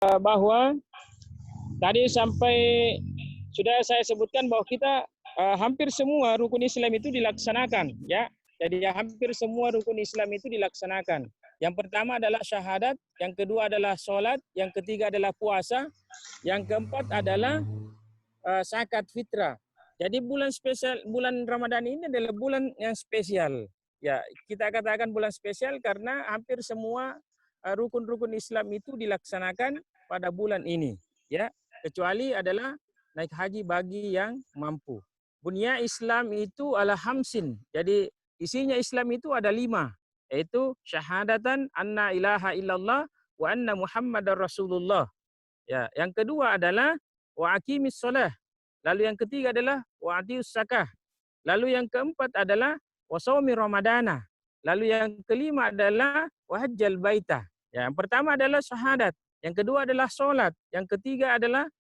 bahwa tadi sampai sudah saya sebutkan bahwa kita hampir semua rukun Islam itu dilaksanakan, ya. Jadi hampir semua rukun Islam itu dilaksanakan. Yang pertama adalah syahadat, yang kedua adalah sholat, yang ketiga adalah puasa, yang keempat adalah zakat fitrah. Jadi bulan spesial, bulan Ramadan ini adalah bulan yang spesial. Ya, kita katakan bulan spesial karena hampir semua rukun-rukun Islam itu dilaksanakan pada bulan ini, ya. Kecuali adalah naik haji bagi yang mampu. Bunya Islam itu ala hamsin. Jadi isinya Islam itu ada 5, yaitu syahadatan anna ilaha illallah wa anna muhammadar rasulullah. Ya, yang kedua adalah wa aqimis shalah. Lalu yang ketiga adalah wa atius zakah. Lalu yang keempat adalah wa shaumi ramadana. Lalu yang kelima adalah wa hajjal baita. Ya, yang pertama adalah syahadat, yang kedua adalah salat, yang ketiga adalah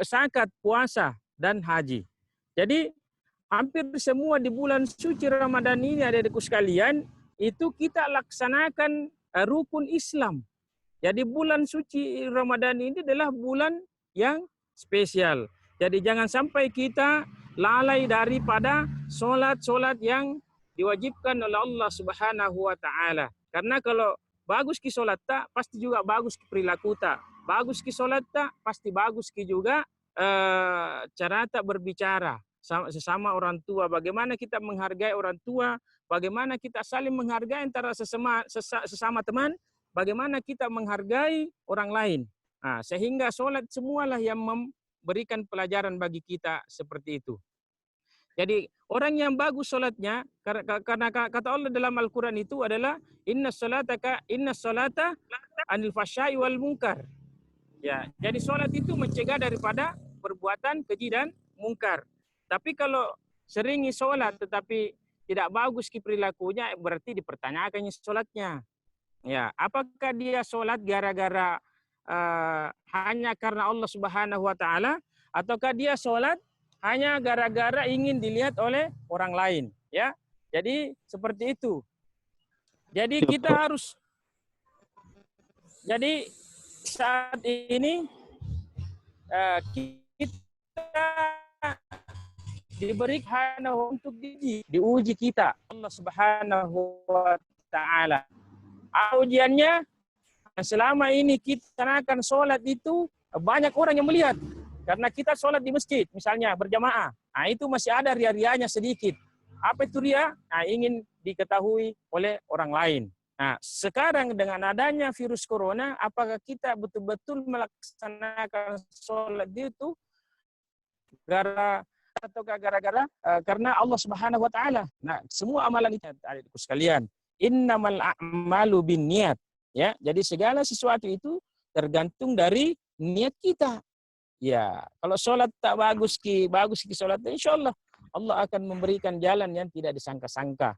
zakat, puasa dan haji. Jadi hampir semua di bulan suci Ramadan ini adik-adikku sekalian itu kita laksanakan rukun Islam. Jadi bulan suci Ramadan ini adalah bulan yang spesial. Jadi jangan sampai kita lalai daripada solat-solat yang diwajibkan oleh Allah Subhanahu wa taala. Karena kalau bagus ki solat tak, pasti juga bagus ki perilaku tak. Bagus ki solat tak, pasti bagus ki juga cara tak berbicara sesama orang tua. Bagaimana kita menghargai orang tua, bagaimana kita saling menghargai antara sesama teman, bagaimana kita menghargai orang lain. Nah, sehingga solat semualah yang memberikan pelajaran bagi kita seperti itu. Jadi orang yang bagus solatnya, karena kata Allah dalam Al-Quran itu adalah inna salata anil fahsya'i wal munkar. Ya, jadi solat itu mencegah daripada perbuatan keji dan mungkar. Tapi kalau seringi solat tetapi tidak bagus perilakunya, berarti dipertanyakannya solatnya. Ya, apakah dia solat gara-gara hanya karena Allah Subhanahu wa taala, ataukah dia solat hanya gara-gara ingin dilihat oleh orang lain, ya. Jadi seperti itu. Jadi kita harus, jadi saat ini kita diberi hana untuk diuji kita Allah Subhanahu wa taala. Ujiannya selama ini kita akan sholat itu banyak orang yang melihat. Karena kita sholat di masjid, misalnya berjamaah. Nah, itu masih ada ria-rianya sedikit. Apa itu ria? Nah, ingin diketahui oleh orang lain. Nah, sekarang dengan adanya virus corona, apakah kita betul-betul melaksanakan sholat itu gara-gara karena Allah Subhanahu wa taala. Nah, semua amalan itu adikku sekalian, innamal a'malu binniyat. Ya, jadi segala sesuatu itu tergantung dari niat kita. Ya, kalau sholat tak bagus ki sholat, insya Allah Allah akan memberikan jalan yang tidak disangka-sangka,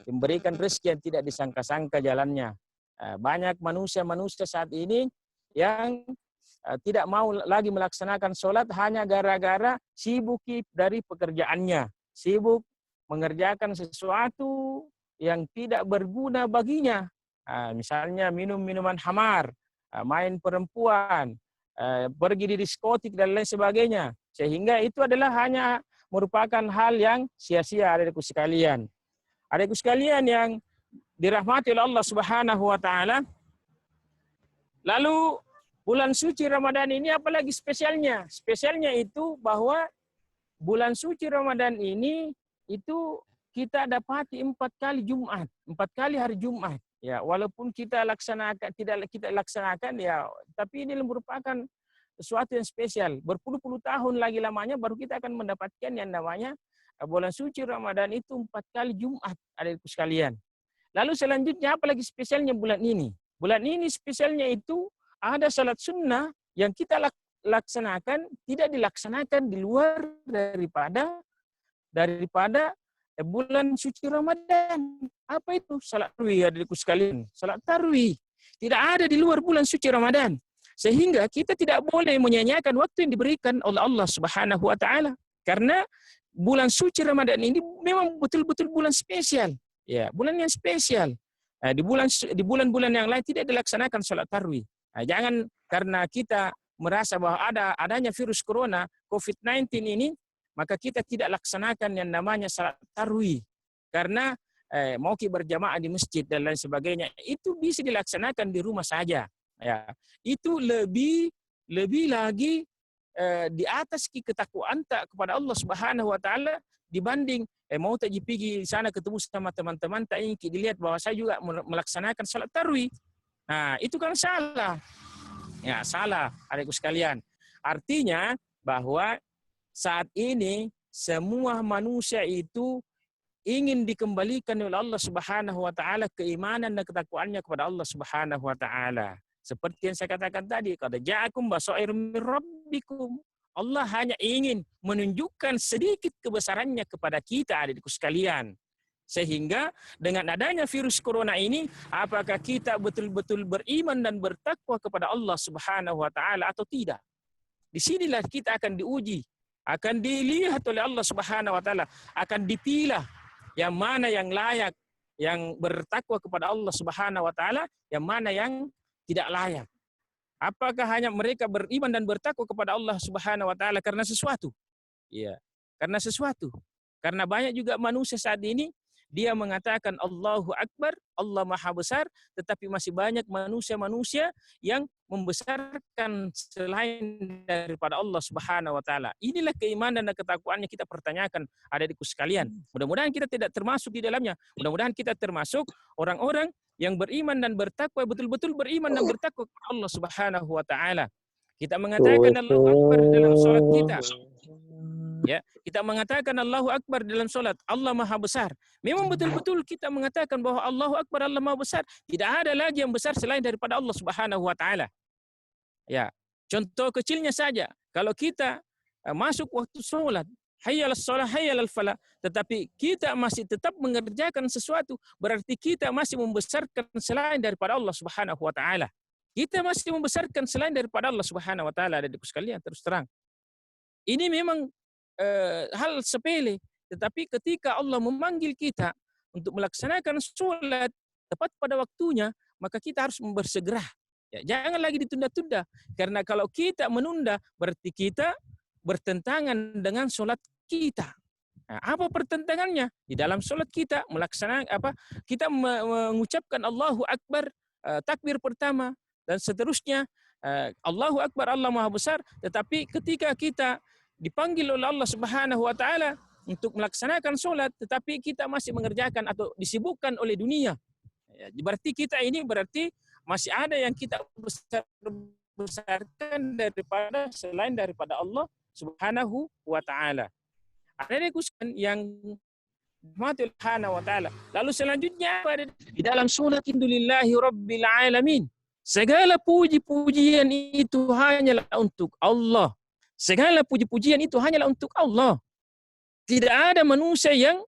memberikan rezeki yang tidak disangka-sangka jalannya. Banyak manusia saat ini yang tidak mau lagi melaksanakan sholat hanya gara-gara sibuk dari pekerjaannya, sibuk mengerjakan sesuatu yang tidak berguna baginya. Misalnya minum minuman khamar, main perempuan, pergi di diskotik dan lain sebagainya, sehingga itu adalah hanya merupakan hal yang sia-sia adikku sekalian. Adikku sekalian yang dirahmati oleh Allah Subhanahu wa taala. Lalu bulan suci Ramadan ini apalagi spesialnya? Spesialnya itu bahwa bulan suci Ramadan ini itu kita dapati 4 kali Jumat, 4 kali hari Jumat. Ya, walaupun tidak kita laksanakan ya, tapi ini merupakan sesuatu yang spesial. Berpuluh-puluh tahun lagi lamanya baru kita akan mendapatkan yang namanya bulan suci Ramadan itu 4 kali Jumat, adikku sekalian. Lalu selanjutnya apalagi spesialnya bulan ini? Bulan ini spesialnya itu ada salat sunnah yang kita laksanakan, tidak dilaksanakan di luar daripada bulan suci Ramadan. Apa itu? Salat tarawih adikku sekalian. Salat tarawih tidak ada di luar bulan suci Ramadan. Sehingga kita tidak boleh menyanyiakan waktu yang diberikan oleh Allah Subhanahu wa taala. Karena bulan suci Ramadan ini memang betul-betul bulan spesial. Ya, bulan yang spesial. Di bulan-bulan yang lain tidak dilaksanakan salat tarawih. Nah, jangan karena kita merasa bahwa adanya virus corona COVID-19 ini, maka kita tidak laksanakan yang namanya salat tarawih. Karena mau berjamaah di masjid dan lain sebagainya, itu bisa dilaksanakan di rumah saja. Ya, itu lebih lagi di atas ketakwaan tak kepada Allah Subhanahu wa taala dibanding mau tak pergi di sana ketemu sama teman-teman tak ingin dilihat bahwa saya juga melaksanakan salat tarawih. Nah, itu kan salah. Ya, salah, adikku sekalian. Artinya bahwa saat ini semua manusia itu ingin dikembalikan oleh Allah Subhanahu wa taala keimanan dan ketakwaannya kepada Allah Subhanahu wa taala. Seperti yang saya katakan tadi, qad ja'akum basairum mir rabbikum. Allah hanya ingin menunjukkan sedikit kebesarannya kepada kita, adikku sekalian. Sehingga dengan adanya virus corona ini, apakah kita betul-betul beriman dan bertakwa kepada Allah Subhanahu wa taala atau tidak? Di sinilah kita akan diuji, akan dilihat oleh Allah Subhanahu wa taala, akan dipilah yang mana yang layak, yang bertakwa kepada Allah Subhanahu wa taala, yang mana yang tidak layak. Apakah hanya mereka beriman dan bertakwa kepada Allah Subhanahu wa taala karena sesuatu? Iya, karena sesuatu. Karena banyak juga manusia saat ini dia mengatakan Allahu Akbar, Allah Maha Besar, tetapi masih banyak manusia-manusia yang membesarkan selain daripada Allah Subhanahu wa taala. Inilah keimanan dan ketakwaannya kita pertanyakan, adikku sekalian. Mudah-mudahan kita tidak termasuk di dalamnya. Mudah-mudahan kita termasuk orang-orang yang beriman dan bertakwa, betul-betul beriman dan bertakwa kepada Allah Subhanahu wa taala. Kita mengatakan Allahu Akbar dalam salat kita. Ya, kita mengatakan Allahu Akbar dalam salat, Allah Maha Besar. Memang betul-betul kita mengatakan bahwa Allahu Akbar, Allah Maha Besar. Tidak ada lagi yang besar selain daripada Allah Subhanahu wa taala. Ya, contoh kecilnya saja, kalau kita masuk waktu salat, hayyal shalah, hayyal falah, tetapi kita masih tetap mengerjakan sesuatu, berarti kita masih membesarkan selain daripada Allah Subhanahu wa taala. Kita masih membesarkan selain daripada Allah Subhanahu wa taala, adikku sekalian, terus terang. Ini memang hal sepele, tetapi ketika Allah memanggil kita untuk melaksanakan sholat tepat pada waktunya, maka kita harus bersegera. Ya, jangan lagi ditunda-tunda, karena kalau kita menunda berarti kita bertentangan dengan sholat kita. Nah, apa pertentangannya? Di dalam sholat kita melaksanakan kita mengucapkan Allahu Akbar, takbir pertama dan seterusnya, Allahu Akbar, Allah Maha Besar, tetapi ketika kita dipanggil oleh Allah Subhanahu wa taala untuk melaksanakan sholat, tetapi kita masih mengerjakan atau disibukkan oleh dunia. Ya, berarti kita ini masih ada yang kita besarkan daripada selain daripada Allah Subhanahu wa taala. Ada yang dimati oleh Subhanahu wa taala. Lalu selanjutnya di dalam sholat Alhamdulillahi Rabbil Alamin. Segala puji-pujian itu hanyalah untuk Allah. Segala puji-pujian itu hanyalah untuk Allah. Tidak ada manusia yang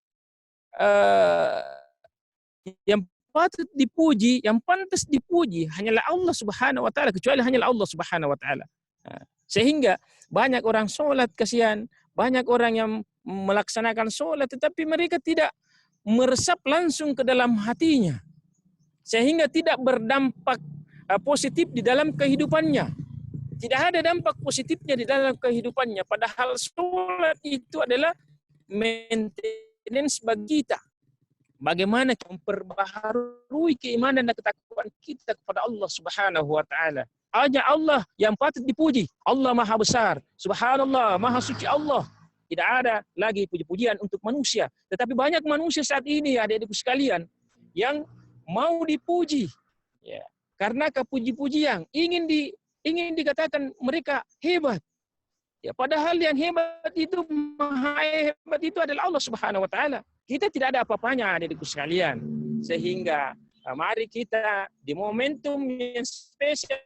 patut dipuji, yang pantas dipuji, hanyalah Allah Subhanahu wa taala, kecuali hanyalah Allah Subhanahu wa taala. Sehingga banyak orang sholat, kasihan, banyak orang yang melaksanakan sholat tetapi mereka tidak meresap langsung ke dalam hatinya. Sehingga tidak berdampak positif di dalam kehidupannya. Tidak ada dampak positifnya di dalam kehidupannya. Padahal sholat itu adalah maintenance bagi kita. Bagaimana memperbaharui keimanan dan ketakwaan kita kepada Allah Subhanahu wa taala. Hanya Allah yang patut dipuji. Allah Maha Besar. Subhanallah, Maha Suci Allah. Tidak ada lagi puji-pujian untuk manusia. Tetapi banyak manusia saat ini, adik-adikku sekalian, yang mau dipuji. Ya. Karena kepuji-pujian ingin dikatakan mereka hebat. Ya, padahal yang hebat itu, maha hebat itu adalah Allah Subhanahu wa taala. Kita tidak ada apa-apanya, adikku sekalian. Sehingga mari kita di momentum yang spesial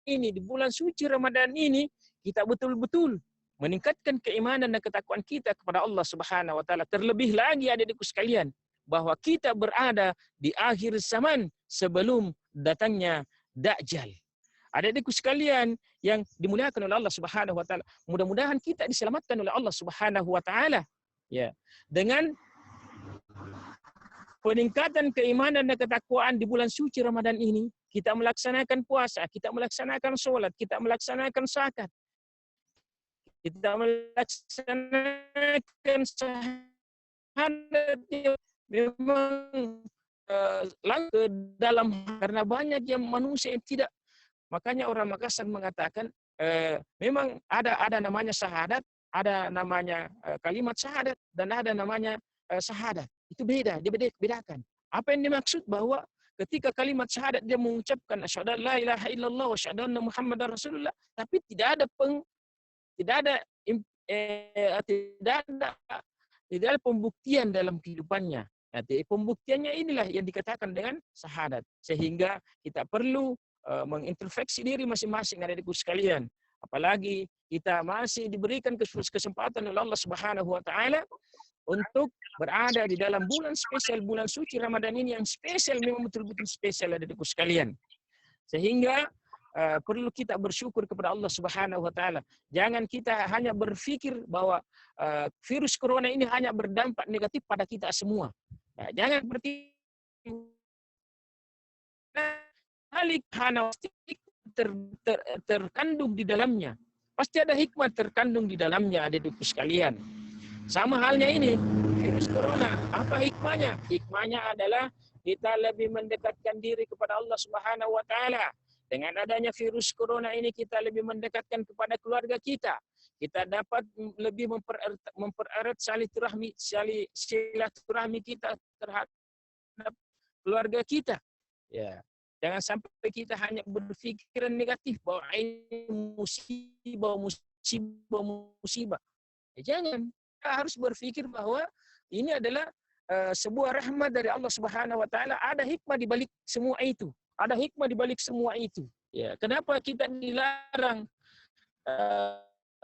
ini, di bulan suci Ramadan ini, kita betul-betul meningkatkan keimanan dan ketakwaan kita kepada Allah Subhanahu wa taala. Terlebih lagi, adikku sekalian, bahwa kita berada di akhir zaman sebelum datangnya Dajjal. Adik-adikku sekalian yang dimuliakan oleh Allah Subhanahu wa taala, mudah-mudahan kita diselamatkan oleh Allah Subhanahu wa taala. Ya, dengan peningkatan keimanan dan ketakwaan di bulan suci Ramadan ini, kita melaksanakan puasa, kita melaksanakan sholat, kita melaksanakan zakat, kita melaksanakan syahadat, memang ke dalam, karena banyak yang manusia yang tidak. Makanya orang Makassar mengatakan memang ada namanya syahadat, ada namanya kalimat syahadat, dan ada namanya syahadat. Itu beda, dia bedakan. Apa yang dimaksud bahwa ketika kalimat syahadat dia mengucapkan asyhadu an la ilaha illallah wa asyhadu anna muhammadar rasulullah, tapi tidak ada tidak ada pembuktian dalam kehidupannya. Jadi pembuktiannya inilah yang dikatakan dengan syahadat. Sehingga kita perlu mengintrospeksi diri masing-masing adikku sekalian. Apalagi kita masih diberikan kesempatan oleh Allah Subhanahu wa taala untuk berada di dalam bulan spesial, bulan suci Ramadan ini yang spesial, memang betul-betul spesial adikku sekalian. Sehingga perlu kita bersyukur kepada Allah Subhanahu wa taala. Jangan kita hanya berpikir bahwa virus corona ini hanya berdampak negatif pada kita semua. Jangan berarti terkandung di dalamnya. Pasti ada hikmah terkandung di dalamnya, adikku sekalian. Sama halnya ini, virus corona. Apa hikmahnya? Hikmahnya adalah kita lebih mendekatkan diri kepada Allah Subhanahu wa taala. Dengan adanya virus corona ini kita lebih mendekatkan kepada keluarga kita. Kita dapat lebih mempererat silaturahmi kita terhadap keluarga kita. Ya. Jangan sampai kita hanya berpikiran negatif bahwa ini musibah. Jangan. Kita harus berpikir bahwa ini adalah sebuah rahmat dari Allah Subhanahu wa taala. Ada hikmah di balik semua itu. Ada hikmah di balik semua itu. Ya, kenapa kita dilarang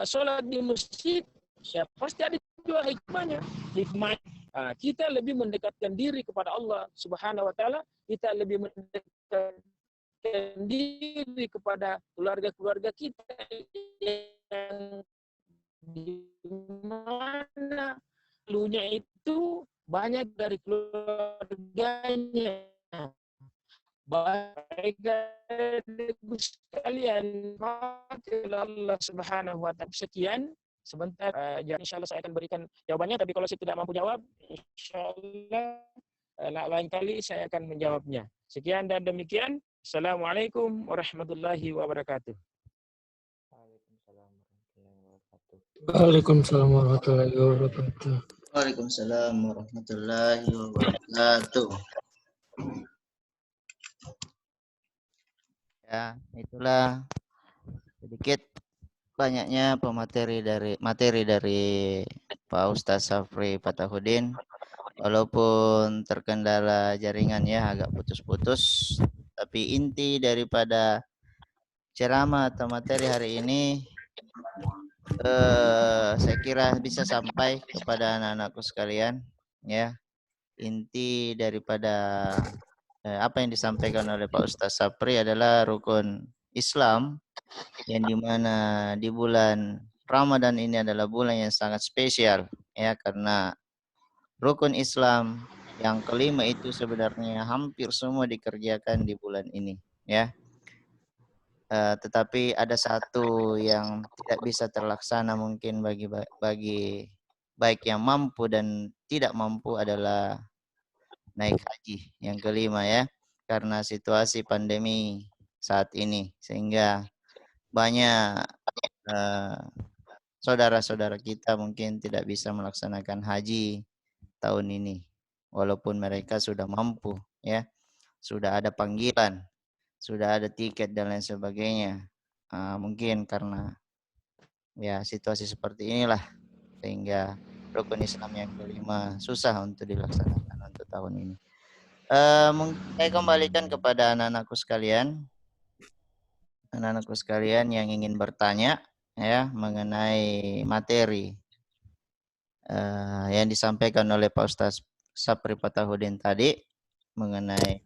sholat di masjid? Ya, pasti ada juga hikmahnya. Hikmah kita lebih mendekatkan diri kepada Allah Subhanahu wa taala, kita lebih mendekatkan diri kepada keluarga-keluarga kita yang di mana dulunya itu banyak dari keluarganya. Baik sekalian, Allah Subhanahu wa taala. Sekian sebentar, insyaallah saya akan berikan jawabannya, tapi kalau saya tidak mampu jawab, insyaallah lain kali saya akan menjawabnya. Sekian dan demikian. Assalamualaikum warahmatullahi wabarakatuh. Waalaikumsalam warahmatullahi wabarakatuh. Waalaikumsalam warahmatullahi wabarakatuh. Ya, itulah sedikit banyaknya materi dari Pak Ustadz Safri Fatahudin. Walaupun terkendala jaringannya agak putus-putus, tapi inti daripada ceramah atau materi hari ini saya kira bisa sampai kepada anak-anakku sekalian, ya. Inti daripada apa yang disampaikan oleh Pak Ustadz Safri adalah rukun Islam, yang dimana di bulan Ramadan ini adalah bulan yang sangat spesial, ya, karena rukun Islam yang kelima itu sebenarnya hampir semua dikerjakan di bulan ini, ya. Tetapi ada satu yang tidak bisa terlaksana mungkin bagi baik yang mampu dan tidak mampu, adalah naik haji yang kelima, ya, karena situasi pandemi saat ini, sehingga banyak saudara-saudara kita mungkin tidak bisa melaksanakan haji tahun ini, walaupun mereka sudah mampu, ya, sudah ada panggilan, sudah ada tiket dan lain sebagainya. Mungkin karena ya situasi seperti inilah sehingga rukun Islam yang kelima susah untuk dilaksanakan untuk tahun ini. Saya kembalikan kepada anak-anakku sekalian yang ingin bertanya, ya, mengenai materi yang disampaikan oleh Pak Ustadz Safri Fatahudin tadi mengenai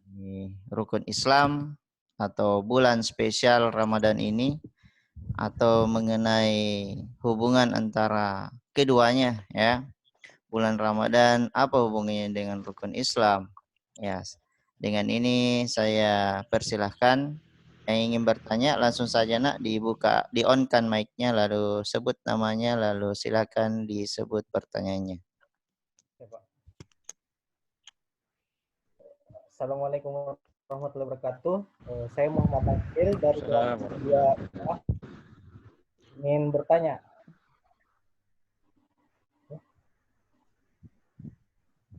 rukun Islam atau bulan spesial Ramadan ini, atau mengenai hubungan antara keduanya, ya, bulan Ramadan apa hubungannya dengan rukun Islam, ya. Dengan ini saya persilahkan yang ingin bertanya langsung saja nak dibuka, di-on-kan mic-nya lalu sebut namanya lalu silakan disebut pertanyaannya. Assalamualaikum warahmatullahi wabarakatuh. Saya Muhammad Akil dari kelas 2 ingin bertanya.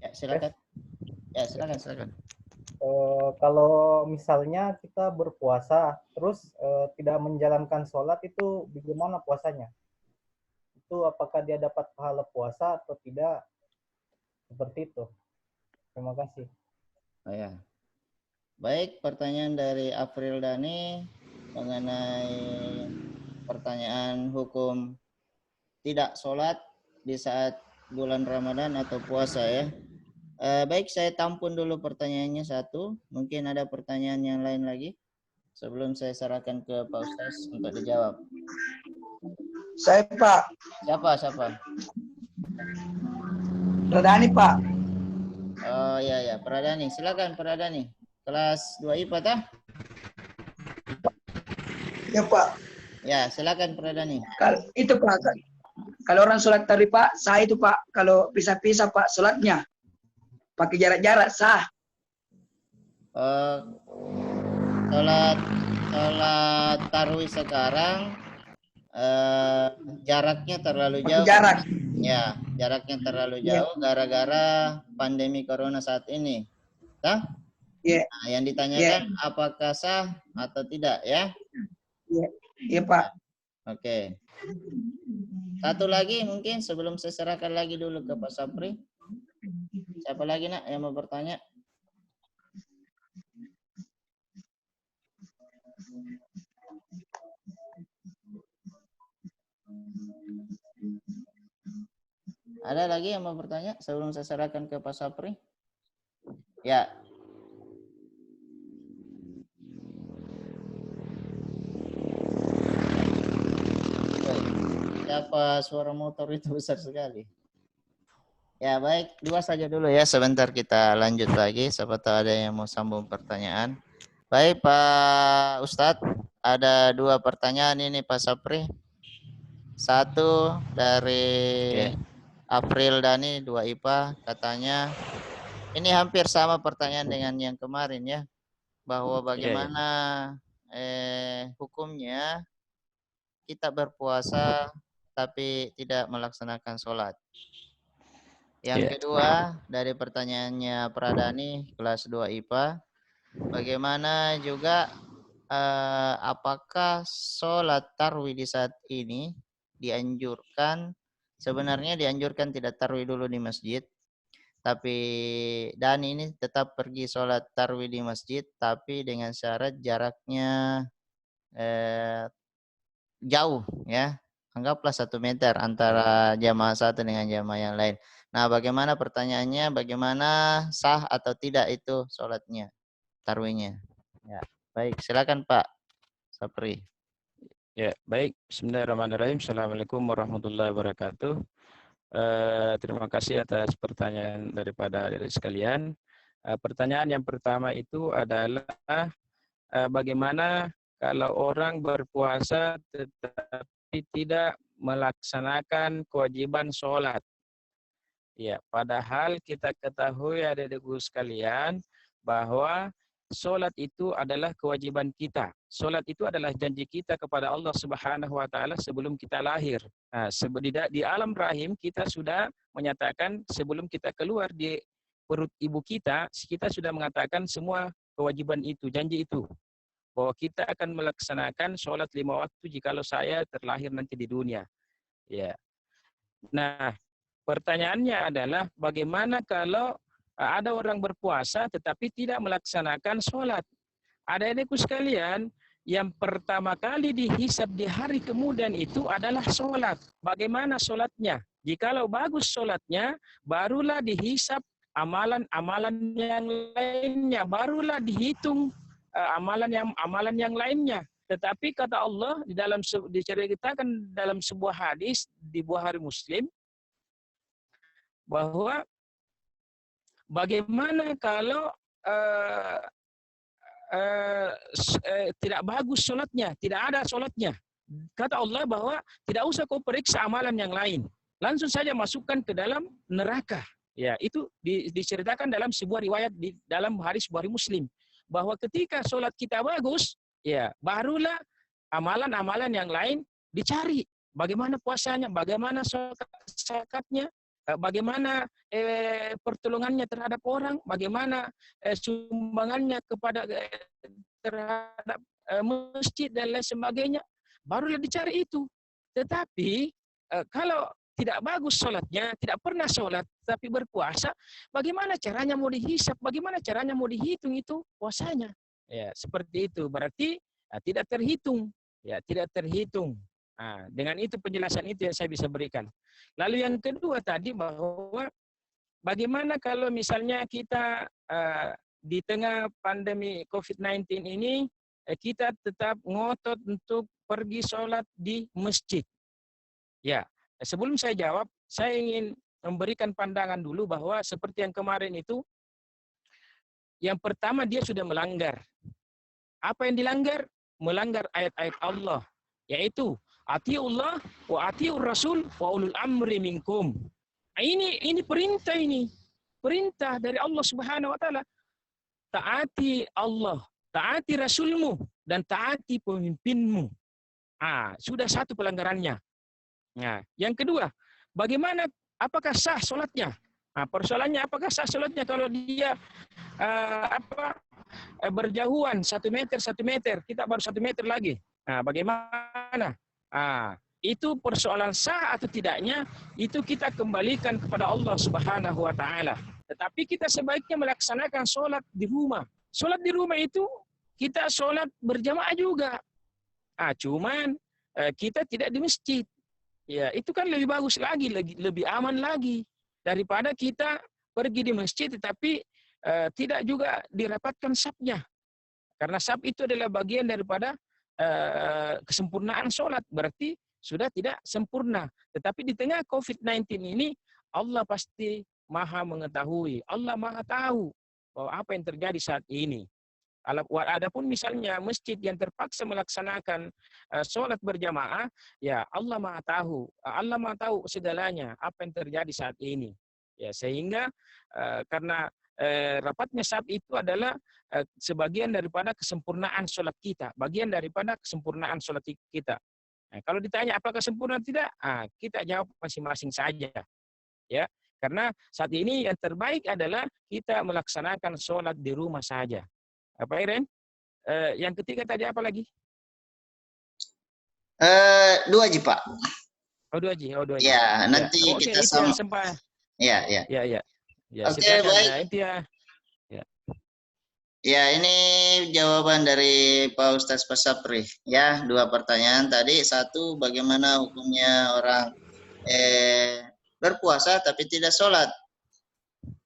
Ya, silakan. Ya, silakan. Kalau misalnya kita berpuasa terus tidak menjalankan sholat, itu bagaimana puasanya? Itu apakah dia dapat pahala puasa atau tidak? Seperti itu. Terima kasih. Oh, ya. Baik, pertanyaan dari April Dani mengenai pertanyaan hukum tidak sholat di saat bulan Ramadan atau puasa ya. Baik, saya tampun dulu pertanyaannya satu. Mungkin ada pertanyaan yang lain lagi sebelum saya serahkan ke Pak Ustaz untuk dijawab. Saya Pak. Siapa? Radani Pak. Oh ya, Pradani. Silakan Pradani. Kelas 2 IPA tah? Ya Pak. Ya, silakan Pradani. Itu Pak. Kalau orang sholat tadi Pak, sah itu Pak. Kalau pisah-pisah Pak sholatnya. Pakai jarak-jarak sah. Sholat tarawih sekarang jaraknya terlalu jauh. Jarak. Ya, jaraknya terlalu jauh gara-gara pandemi corona saat ini. Tah? Iya. Nah, yang ditanyakan apakah sah atau tidak ya? Iya Pak. Oke. Satu lagi mungkin sebelum saya serahkan lagi dulu ke Pak Sapri. Siapa lagi nak yang mau bertanya? Ada lagi yang mau bertanya sebelum saya serahkan ke Pak Sapri? Ya. Siapa suara motor itu besar sekali? Ya baik, dua saja dulu ya. Sebentar kita lanjut lagi. Siapa tahu ada yang mau sambung pertanyaan. Baik Pak Ustadz, ada dua pertanyaan ini Pak Sapri. Satu dari April Dani 2 IPA katanya ini hampir sama pertanyaan dengan yang kemarin ya, bahwa bagaimana hukumnya kita berpuasa tapi tidak melaksanakan sholat. Yang kedua dari pertanyaannya Pradani kelas 2 IPA, bagaimana juga apakah sholat tarawih di saat ini dianjurkan, sebenarnya dianjurkan tidak tarawih dulu di masjid, tapi Dani ini tetap pergi sholat tarawih di masjid, tapi dengan syarat jaraknya jauh ya, anggaplah 1 meter antara jamaah satu dengan jamaah yang lain. Nah, bagaimana pertanyaannya, bagaimana sah atau tidak itu sholatnya, tarawihnya? Ya, baik, silakan Pak Sapri. Ya, baik. Bismillahirrahmanirrahim. Assalamualaikum warahmatullahi wabarakatuh. Terima kasih atas pertanyaan daripada adik sekalian. Pertanyaan yang pertama itu adalah bagaimana kalau orang berpuasa tetapi tidak melaksanakan kewajiban sholat. Ya, padahal kita ketahui adik-adikku sekalian bahwa sholat itu adalah kewajiban kita. Sholat itu adalah janji kita kepada Allah Subhanahu wa taala sebelum kita lahir. Nah, di alam rahim kita sudah menyatakan sebelum kita keluar di perut ibu kita sudah mengatakan semua kewajiban itu, janji itu. Bahwa kita akan melaksanakan sholat 5 waktu jikalau saya terlahir nanti di dunia. Ya. Nah, pertanyaannya adalah bagaimana kalau ada orang berpuasa tetapi tidak melaksanakan sholat. Adik-adikku sekalian, yang pertama kali dihisab di hari kemudian itu adalah sholat. Bagaimana sholatnya? Jikalau bagus sholatnya, barulah dihisab amalan-amalan yang lainnya. Barulah dihitung amalan yang lainnya. Tetapi kata Allah diceritakan dalam sebuah hadis di Bukhari Muslim, bahwa bagaimana kalau tidak bagus sholatnya, tidak ada sholatnya. Kata Allah bahwa tidak usah kau periksa amalan yang lain, langsung saja masukkan ke dalam neraka. Ya, itu diceritakan dalam sebuah riwayat di dalam hadis Bukhari Muslim bahwa ketika sholat kita bagus, ya barulah amalan-amalan yang lain dicari. Bagaimana puasanya, bagaimana zakatnya, bagaimana pertolongannya terhadap orang, bagaimana sumbangannya kepada terhadap masjid dan lain sebagainya, barulah dicari itu. Tetapi kalau tidak bagus sholatnya, tidak pernah sholat, tapi berpuasa, bagaimana caranya mau dihisap, bagaimana caranya mau dihitung itu puasanya? Ya, seperti itu. Berarti tidak terhitung. Ya, tidak terhitung. Nah, dengan itu penjelasan itu yang saya bisa berikan. Lalu yang kedua tadi bahwa bagaimana kalau misalnya kita di tengah pandemi COVID-19 ini, kita tetap ngotot untuk pergi sholat di masjid. Ya, sebelum saya jawab, saya ingin memberikan pandangan dulu bahwa seperti yang kemarin itu, yang pertama dia sudah melanggar. Apa yang dilanggar? Melanggar ayat-ayat Allah, yaitu atiullah wa atiur rasul wa ulul amri minkum. Nah, ini perintah ini. Perintah dari Allah Subhanahu wa taala. Taati Allah, taati rasulmu dan taati pemimpinmu. Sudah satu pelanggarannya. Nah, yang kedua, bagaimana apakah sah sholatnya? Persoalannya apakah sah sholatnya kalau dia berjauhan 1 meter, kita baru 1 meter lagi. Bagaimana? Itu persoalan sah atau tidaknya, itu kita kembalikan kepada Allah Subhanahu wa taala. Tetapi kita sebaiknya melaksanakan sholat di rumah. Sholat di rumah itu kita sholat berjamaah juga. Cuman kita tidak di masjid. Ya, itu kan lebih bagus lagi, lebih aman lagi daripada kita pergi di masjid tetapi tidak juga dirapatkan safnya. Karena saf itu adalah bagian daripada kesempurnaan sholat. Berarti sudah tidak sempurna. Tetapi di tengah COVID-19 ini, Allah pasti maha mengetahui. Allah maha tahu bahwa apa yang terjadi saat ini. Adapun misalnya masjid yang terpaksa melaksanakan sholat berjamaah, ya Allah maha tahu. Allah maha tahu segalanya apa yang terjadi saat ini. Ya, sehingga karena rapatnya saf itu adalah sebagian daripada kesempurnaan sholat kita, bagian daripada kesempurnaan sholat kita. Nah, kalau ditanya apakah sempurna tidak, kita jawab masing-masing saja, ya. Karena saat ini yang terbaik adalah kita melaksanakan sholat di rumah saja. Apa Iren? Yang ketiga tadi apa lagi? 2 Ji, Pak. Oh 2 Ji. Ya, nanti kita sama. Ya. Oke, baik. Ya, ini jawaban dari Pak Ustadz Pasapri. Ya, 2 pertanyaan tadi. 1, bagaimana hukumnya orang berpuasa tapi tidak sholat?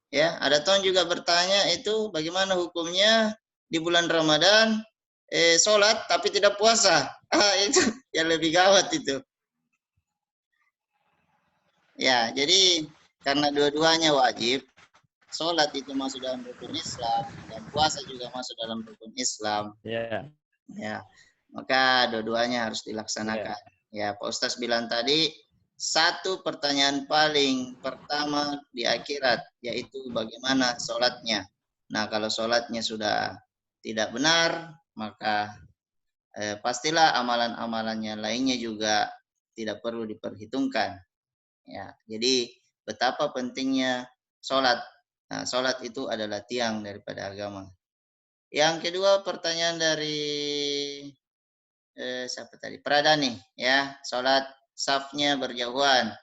Ya, ada teman juga bertanya itu bagaimana hukumnya di bulan Ramadan sholat tapi tidak puasa? Itu yang lebih gawat itu. Ya, jadi karena dua-duanya wajib. Sholat itu masuk dalam rukun Islam dan puasa juga masuk dalam rukun Islam. Ya, maka dua-duanya harus dilaksanakan. Ya, Pak Ustadz bilang tadi 1 pertanyaan paling pertama di akhirat yaitu bagaimana sholatnya. Nah, kalau sholatnya sudah tidak benar, maka pastilah amalan-amalannya lainnya juga tidak perlu diperhitungkan. Ya, jadi betapa pentingnya sholat. Nah, sholat itu adalah tiang daripada agama. Yang kedua pertanyaan dari siapa tadi? Pradani, ya, sholat safnya berjauhan.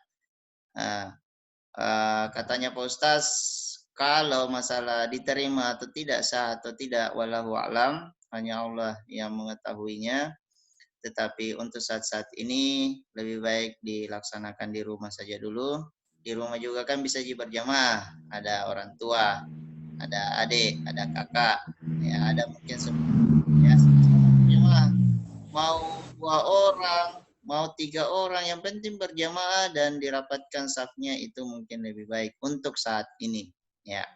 Katanya Pak Ustaz, kalau masalah diterima atau tidak, sah atau tidak, wallahu a'lam, hanya Allah yang mengetahuinya. Tetapi untuk saat-saat ini lebih baik dilaksanakan di rumah saja dulu. Di rumah juga kan bisa berjamaah, ada orang tua, ada adik, ada kakak, ya ada mungkin ya berjamaah. Mau 2 orang, mau 3 orang, yang penting berjamaah dan dirapatkan safnya itu mungkin lebih baik untuk saat ini. Ya,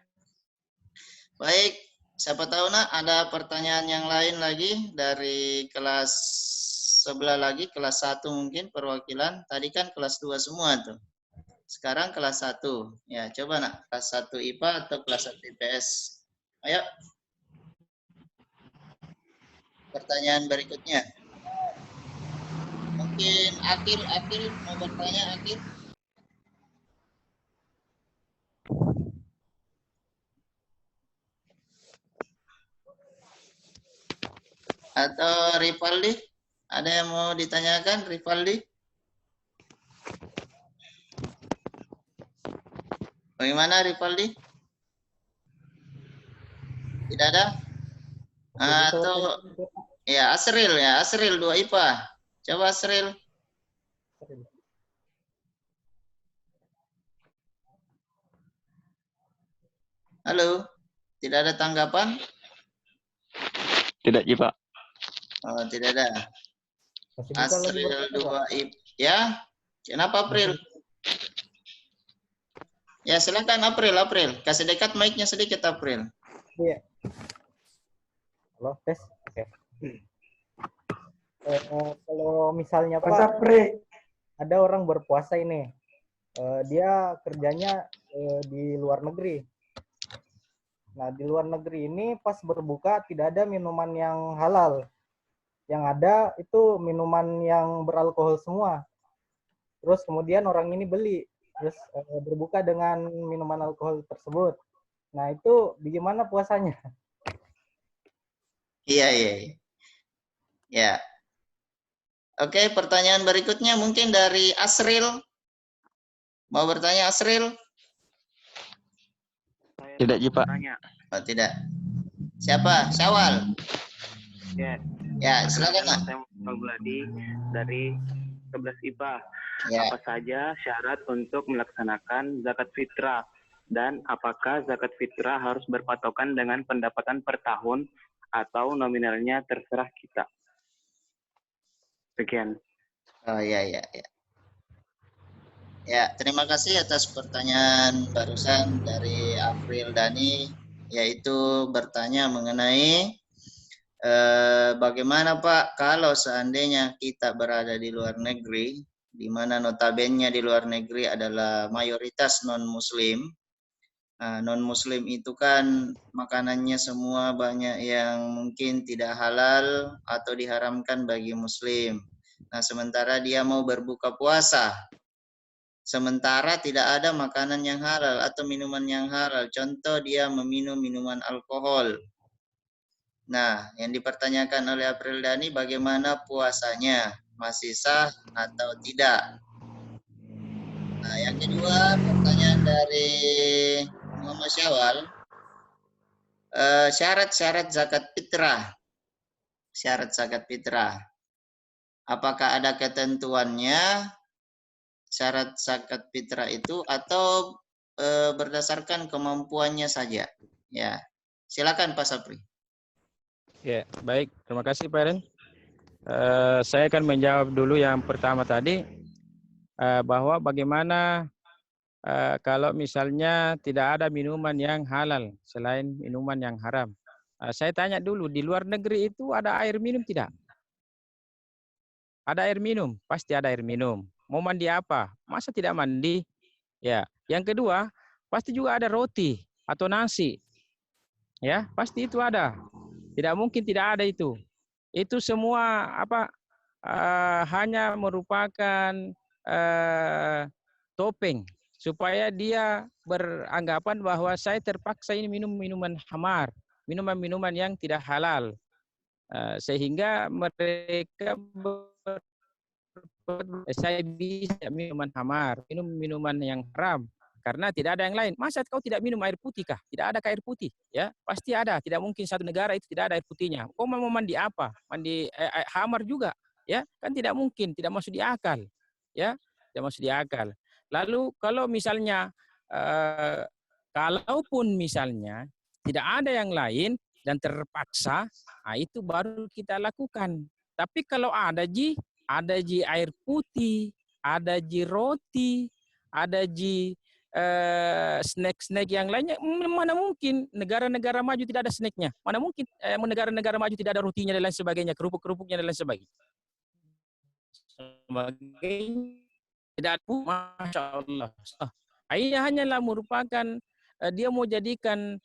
baik. Siapa tahu nak ada pertanyaan yang lain lagi dari kelas sebelah lagi, kelas 1 mungkin perwakilan. Tadi kan kelas 2 semua tuh. Sekarang kelas 1. Ya, coba nak kelas 1 IPA atau kelas 1 IPS. Ayo. Pertanyaan berikutnya. Mungkin Akil mau bertanya, Akil? Atau Rivaldi? Ada yang mau ditanyakan, Rivaldi? Bagaimana, Rivaldi? Tidak ada? Atau ya Asril 2 IPA. Coba Asril. Halo, tidak ada tanggapan? Tidak, Ji, Pak. Oh, tidak ada. Masih bisa lagi Asril bertanya, 2 IPA. Ya, kenapa April? Ya, silakan April. Kasih dekat mic-nya sedikit April. Iya. Halo, tes. Oke. Kalau misalnya Pak, ada orang berpuasa ini, dia kerjanya di luar negeri. Nah, di luar negeri ini pas berbuka tidak ada minuman yang halal. Yang ada itu minuman yang beralkohol semua. Terus kemudian orang ini beli, terus berbuka dengan minuman alkohol tersebut. Nah, itu bagaimana puasanya? Iya. Ya. Oke, pertanyaan berikutnya mungkin dari Asril. Mau bertanya Asril? Tidak, Ji, Pak. Oh, tidak. Siapa? Syawal. Ya, Ya, silakan Nak. saya Gladi dari 11 IPA. Ya. Apa saja syarat untuk melaksanakan zakat fitrah? Dan apakah zakat fitrah harus berpatokan dengan pendapatan per tahun atau nominalnya terserah kita? Sekian. Oh, ya. Ya, terima kasih atas pertanyaan barusan dari April Dani, yaitu bertanya mengenai bagaimana Pak kalau seandainya kita berada di luar negeri, di mana notabene di luar negeri adalah mayoritas non-muslim. Non-muslim itu kan makanannya semua banyak yang mungkin tidak halal atau diharamkan bagi muslim. Nah, sementara dia mau berbuka puasa, sementara tidak ada makanan yang halal atau minuman yang halal. Contoh dia meminum minuman alkohol. Nah, yang dipertanyakan oleh April Dani bagaimana puasanya? Masih sah atau tidak? Nah, yang kedua pertanyaan dari Muhammad Syawal. Syarat-syarat zakat fitrah. Syarat zakat fitrah. Apakah ada ketentuannya? Syarat zakat fitrah itu atau berdasarkan kemampuannya saja? Ya, silakan Pak Sapri. Ya, baik. Terima kasih Pak Eren. Saya akan menjawab dulu yang pertama tadi, bahwa bagaimana kalau misalnya tidak ada minuman yang halal selain minuman yang haram. Saya tanya dulu, di luar negeri itu ada air minum tidak? Ada air minum? Pasti ada air minum. Mau mandi apa? Masa tidak mandi? Ya. Yang kedua, pasti juga ada roti atau nasi. Ya, pasti itu ada. Tidak mungkin tidak ada itu. Itu semua hanya merupakan topeng supaya dia beranggapan bahwa saya terpaksa ini minum minuman hamar, minuman-minuman yang tidak halal. Sehingga mereka saya bisa minuman hamar, minum minuman yang haram karena tidak ada yang lain. Masa kau tidak minum air putih kah? Tidak ada air putih, ya pasti ada. Tidak mungkin satu negara itu tidak ada air putihnya. Kau mau mandi apa? Mandi hamar juga, ya kan tidak mungkin, tidak masuk di akal, ya tidak masuk di akal. Lalu kalau misalnya kalaupun misalnya tidak ada yang lain dan terpaksa, itu baru kita lakukan. Tapi kalau ada air putih, ada roti, ada snack yang lainnya. Mana mungkin negara-negara maju tidak ada snacknya? Mana mungkin negara-negara maju tidak ada rotinya dan lain sebagainya, kerupuk-kerupuknya dan lain sebagainya. Tidak ada, masya Allah. Ini hanyalah merupakan dia mau jadikan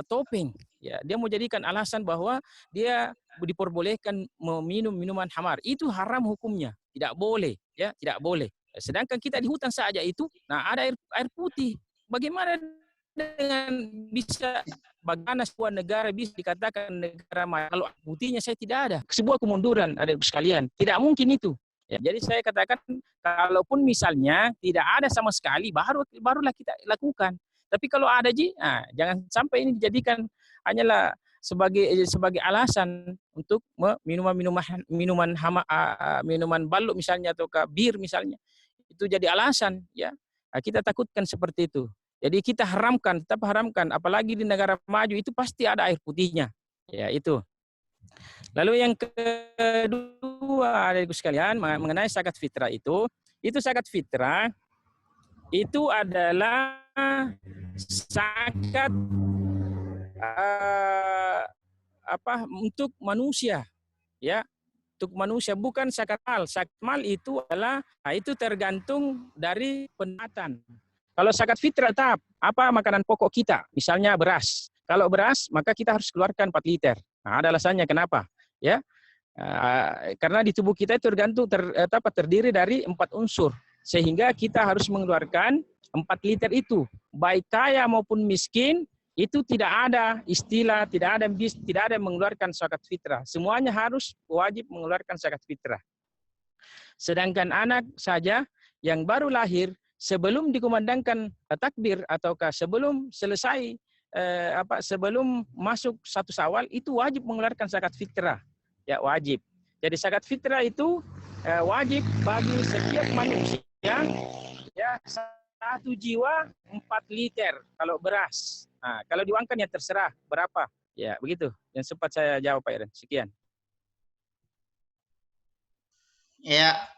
topeng, ya. Dia mau jadikan alasan bahwa dia diperbolehkan meminum minuman khamar. Itu haram hukumnya, tidak boleh, ya, tidak boleh. Sedangkan kita di hutan saja itu, nah ada air putih. Bagaimana dengan bagaimana sebuah negara bisa dikatakan negara maju kalau air putihnya saya tidak ada? Sebuah kemunduran, ada sekalian. Tidak mungkin itu. Ya, jadi saya katakan, kalaupun misalnya tidak ada sama sekali, barulah kita lakukan. Tapi kalau ada jangan sampai ini dijadikan hanyalah sebagai alasan untuk minuman balu misalnya, atau bir misalnya. Itu jadi alasan, ya. Nah, kita takutkan seperti itu. Jadi kita tetap haramkan, apalagi di negara maju itu pasti ada air putihnya. Ya, itu. Lalu yang kedua, adikku sekalian, mengenai zakat fitrah itu zakat fitrah itu adalah zakat untuk manusia, ya. Untuk manusia, bukan zakat mal. Zakat mal itu adalah, itu tergantung dari pendapatan. Kalau zakat fitrah tetap apa makanan pokok kita, misalnya beras. Kalau beras, maka kita harus keluarkan 4 liter. Nah, ada alasannya kenapa, ya. Karena di tubuh kita itu terdiri dari 4 unsur, sehingga kita harus mengeluarkan 4 liter itu. Baik kaya maupun miskin, itu tidak ada istilah, tidak ada yang mengeluarkan zakat fitrah. Semuanya harus wajib mengeluarkan zakat fitrah. Sedangkan anak saja yang baru lahir, sebelum dikumandangkan takbir ataukah sebelum selesai sebelum masuk 1 Syawal, itu wajib mengeluarkan zakat fitrah. Ya, wajib. Jadi zakat fitrah itu wajib bagi setiap manusia, ya, 1 jiwa 4 liter kalau beras. Nah, kalau diuangkan ya terserah berapa. Ya, begitu. Yang sempat saya jawab, Pak Iren. Sekian. Ya,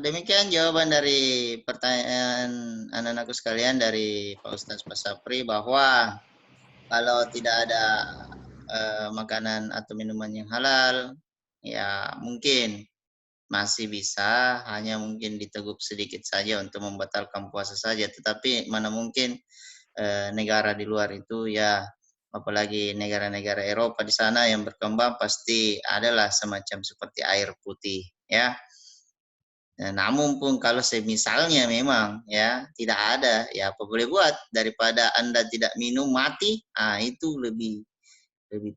demikian jawaban dari pertanyaan anak-anakku sekalian dari Pak Ustadz Pak Sapri, bahwa kalau tidak ada makanan atau minuman yang halal, ya mungkin masih bisa, hanya mungkin diteguk sedikit saja untuk membatalkan puasa saja. Tetapi mana mungkin negara di luar itu, ya apalagi negara-negara Eropa di sana yang berkembang, pasti adalah semacam seperti air putih, ya. Nah, namun pun kalau semisalnya memang ya tidak ada, ya apa boleh buat, daripada Anda tidak minum mati, itu lebih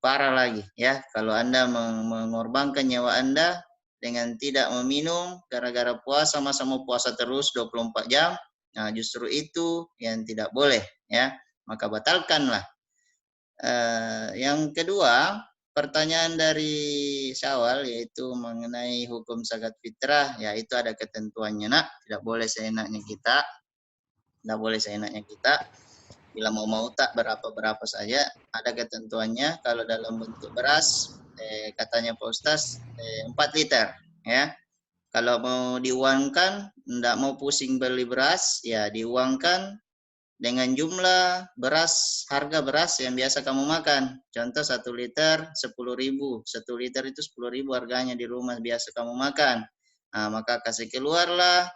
parah lagi, ya. Kalau Anda mengorbankan nyawa Anda dengan tidak meminum gara-gara puasa, masa mau puasa terus 24 jam, nah justru itu yang tidak boleh, ya. Maka batalkanlah. Yang kedua, pertanyaan dari Syawal, yaitu mengenai hukum zakat fitrah, ya itu ada ketentuannya, nak. Tidak boleh seenaknya kita. Tidak boleh seenaknya kita. Bila mau tak berapa saja, ada ketentuannya. Kalau dalam bentuk beras, katanya Pak Ustaz, 4 liter, ya. Kalau mau diuangkan, tidak mau pusing beli beras, ya diuangkan dengan jumlah beras, harga beras yang biasa kamu makan. Contoh 1 liter 10.000, 1 liter itu 10.000 harganya di rumah biasa kamu makan. Nah, maka kasih keluarlah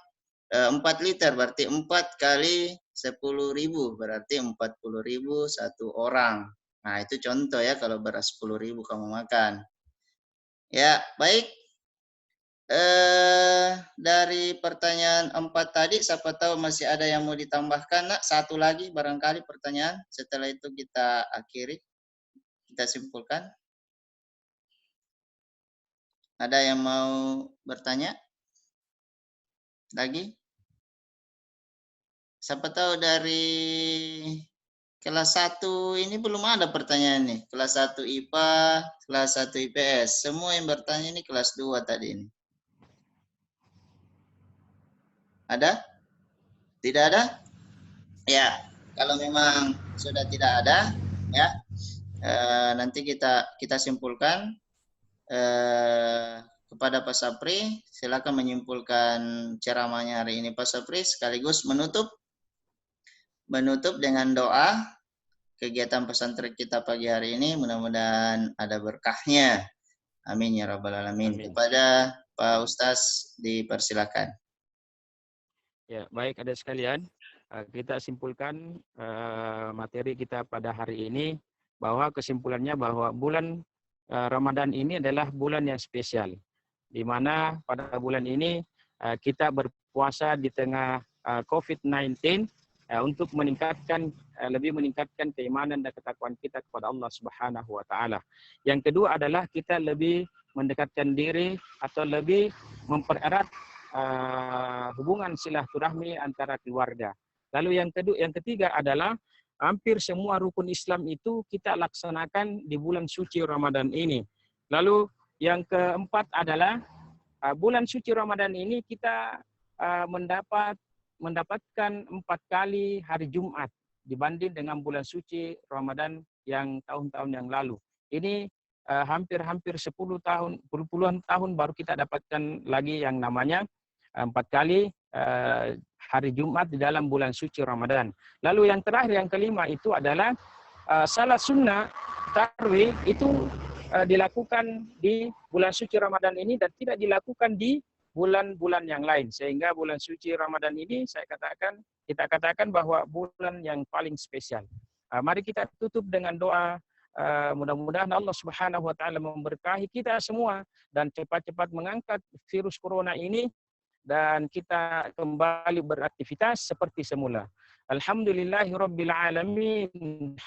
4 liter, berarti 4 kali 10.000, berarti 40.000 1 orang. Nah, itu contoh ya kalau beras 10.000 kamu makan. Ya, baik. Dari pertanyaan 4 tadi, siapa tahu masih ada yang mau ditambahkan, nak? 1 lagi barangkali pertanyaan. Setelah itu kita akhiri, kita simpulkan. Ada yang mau bertanya lagi? Siapa tahu dari kelas 1 ini belum ada pertanyaan nih. Kelas 1 IPA, kelas 1 IPS. Semua yang bertanya ini kelas 2 tadi ini. Ada? Tidak ada? Ya, kalau memang sudah tidak ada, ya, nanti kita simpulkan. Kepada Pak Sapri, silakan menyimpulkan ceramahnya hari ini, Pak Sapri, sekaligus menutup. menutup dengan doa kegiatan pesantren kita pagi hari ini. Mudah-mudahan ada berkahnya. Amin ya rabbal alamin. Amin. Kepada Pak Ustaz dipersilakan. Ya, baik adik sekalian, kita simpulkan materi kita pada hari ini bahwa kesimpulannya bahwa bulan Ramadan ini adalah bulan yang spesial, di mana pada bulan ini kita berpuasa di tengah COVID-19 untuk lebih meningkatkan keimanan dan ketakwaan kita kepada Allah Subhanahu wa taala. Yang kedua adalah kita lebih mendekatkan diri atau lebih mempererat hubungan silaturahmi antara keluarga. Lalu yang ketiga adalah hampir semua rukun Islam itu kita laksanakan di bulan suci Ramadan ini. Lalu yang keempat adalah bulan suci Ramadan ini kita mendapatkan 4 kali hari Jumat dibanding dengan bulan suci Ramadan yang tahun-tahun yang lalu. Ini hampir 10 tahun, puluhan tahun baru kita dapatkan lagi yang namanya 4 kali hari Jumat di dalam bulan suci Ramadan. Lalu yang terakhir, yang kelima itu adalah salat sunnah tarawih itu dilakukan di bulan suci Ramadan ini dan tidak dilakukan di bulan-bulan yang lain. Sehingga bulan suci Ramadan ini kita katakan bahwa bulan yang paling spesial. Mari kita tutup dengan doa. Mudah-mudahan Allah Subhanahu wa taala memberkahi kita semua dan cepat-cepat mengangkat virus corona ini dan kita kembali beraktivitas seperti semula. Alhamdulillahi rabbil alamin,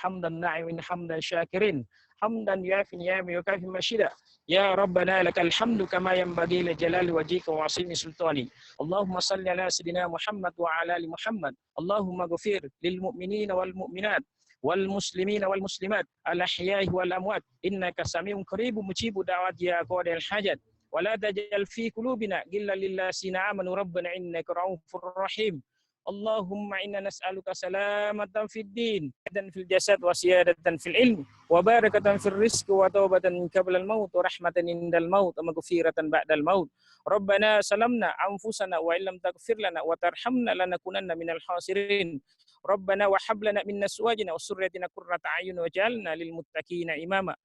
hamdan na'imin hamdan syakirin, hamdan yuafi ni'ami wa kafi masyida. Ya Rabbana lakal hamdu kama yanbaghi li jalali wajhika wa 'azimi sultani. Allahumma salli ala sayidina Muhammad wa ala ali Muhammad. Allahumma ghfir lil mu'minina wal mu'minat wal muslimina wal muslimat al ahya'i wal amwat innaka samiun qaribun mujibu da'wati ya qadil hajat. ولا تجعل في قلوبنا غلا للذين آمنوا ربنا إنك رؤوف رحيم. اللهم إنا نسألك سلامة في الدين في الجسد وسيادة في العلم وبركة في الرزق وتوبة قبل الموت ورحمة عند الموت ومغفرة بعد الموت. ربنا سلمنا أنفسنا وإن لم تغفر لنا وترحمنا لنكونن من الخاسرين. ربنا وهب لنا من أزواجنا وذريتنا قرة أعين واجعلنا للمتقين إماما.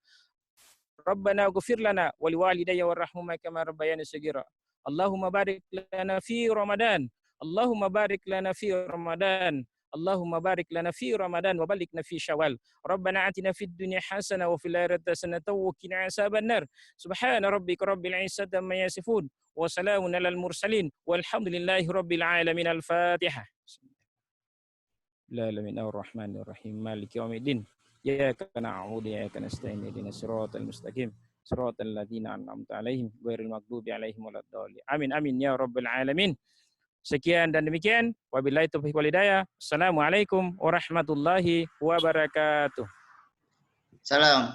ربنا اغفر لنا ولوالدي وارحمهما كما ربياني صغيرا. اللهم بارك لنا في رمضان. اللهم بارك لنا في رمضان. اللهم بارك لنا في رمضان وبلغنا في شوال. ربنا آتنا في الدنيا حسنة وفي الآخرة حسنة وقنا عذاب النار. سبحان ربك رب العزة عما يصفون وسلام على المرسلين والحمد لله رب العالمين. الفاتحة. لا من الرحمن الرحيم مالك يوم الدين. إياك نعبد وإياك نستعين اهدنا الصراط المستقيم صراط الذين أنعمت عليهم غير المغضوب عليهم ولا الضالين. Amin amin ya rabbal alamin. Sekian dan demikian. Wabillahi taufiq wal hidayah. Assalamualaikum warahmatullahi wabarakatuh. Salam.